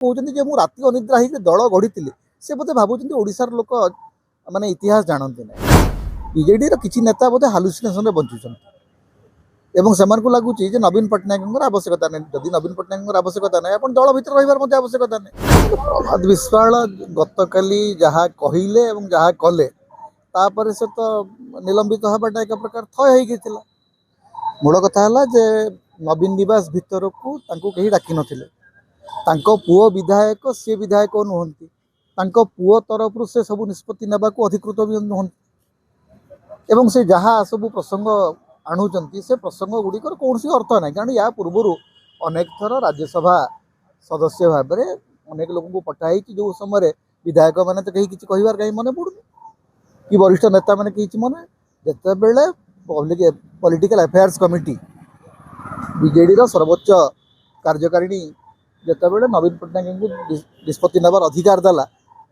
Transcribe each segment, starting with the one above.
कहते जे मुझे राति अनिद्रा होकर दल गढ़ी से बोधे भावुं ओडार लोक माने इतिहास जानते ना बीजेडी किसी नेता बोधे हालुसिनेसन बंचुं एवं से लगुच नवीन पट्टनायक आवश्यकता नहीं जदि नवीन पट्टनायक आवश्यकता नहीं आप दल भर रही आवश्यकता नहीं। प्रभात विश्वाल गतकाली जहाँ कहले जहाँ कले तापर से तो निलंबित हवाटा एक प्रकार थय हो मूल कथा है जे नवीन निवास भितर को कहीं डाक ना पुओ विधायक सी विधायक नुहति पुओ तरफ से सब निष्पत्ति नेबा अधिकृत भी नुहति एवं से जहाँ सब प्रसंग आणुचंती से प्रसंग गुड़िकर कौन अर्थ ना कारण या पूर्व अनेक थर राज्यसभा सदस्य भाव में अनेक लोक को पठाई जो समय विधायक मैंने तो कहीं किसी कहबार कहीं मन पड़ुनी कि वरिष्ठ नेता मैंने कहीं मन जिते बेले पॉलिटिकल अफेयर्स कमिटी बीजेडी सर्वोच्च कार्यकारिणी जिते बेले नवीन पट्टनायक को निष्पत्ति नेबार अधिकार देला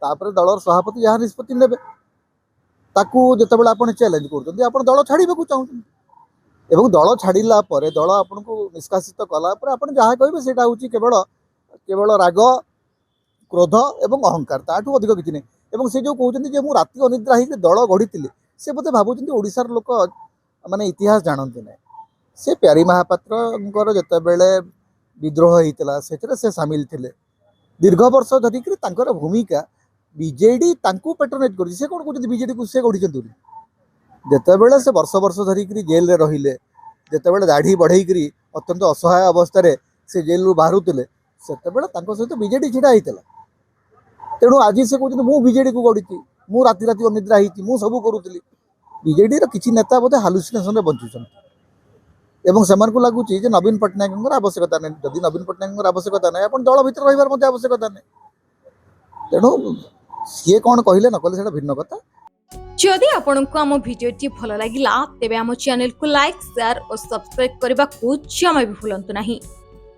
तापर दलर सभापति जहाँ निष्पत्ति नेबे ताकू जिते बेले आप चैलेंज कर दल छाड़े चाहते एवं दल छाड़ा दल आपन को निष्कासित कलापर आप जहाँ कहे से केवल केवल राग क्रोध एवं अहंकार ताठू अधिक किसी नहीं एवं से जो कहते जे मुझे राति अनिद्रा होकर दल गढ़ी से बोधे भावुं ओडार लोक माने इतिहास जानते ना से प्यारी महापात्र जिते बेले विद्रोह होता से सामिल थे दीर्घ वर्ष धरिक भूमिका बीजेडी पेट्रोनाइज कर कौन कहते बीजेडी को से गढ़ी जिते बेले से वर्ष वर्ष धरिक जेल रे जिते बेले दाढ़ी बढ़ेकरी अत्यंत असहाय अवस्था से जेल रू बाहरुले से सहित बीजेडी छिड़ा होता तेणु आज से कहते मुझे बीजेडी को गढ़ी मु राति राति अनिद्रा होती सब करुली बीजेडी किसी नेता बोधे हालुसिनेसन बंचुं एवं से लगुच नवीन पट्टनायक आवश्यकता नहीं जदि नवीन पट्टनायक आवश्यकता नहीं आप दल भर रही आवश्यकता नहीं तेणु सी कौन कहले न कहले भिन्न कथा। जदि आपंक आम भिडी भल लगा तेब आम चैनल को लाइक शेयर और सब्सक्राइब करने को जमा भी भूलु नहीं।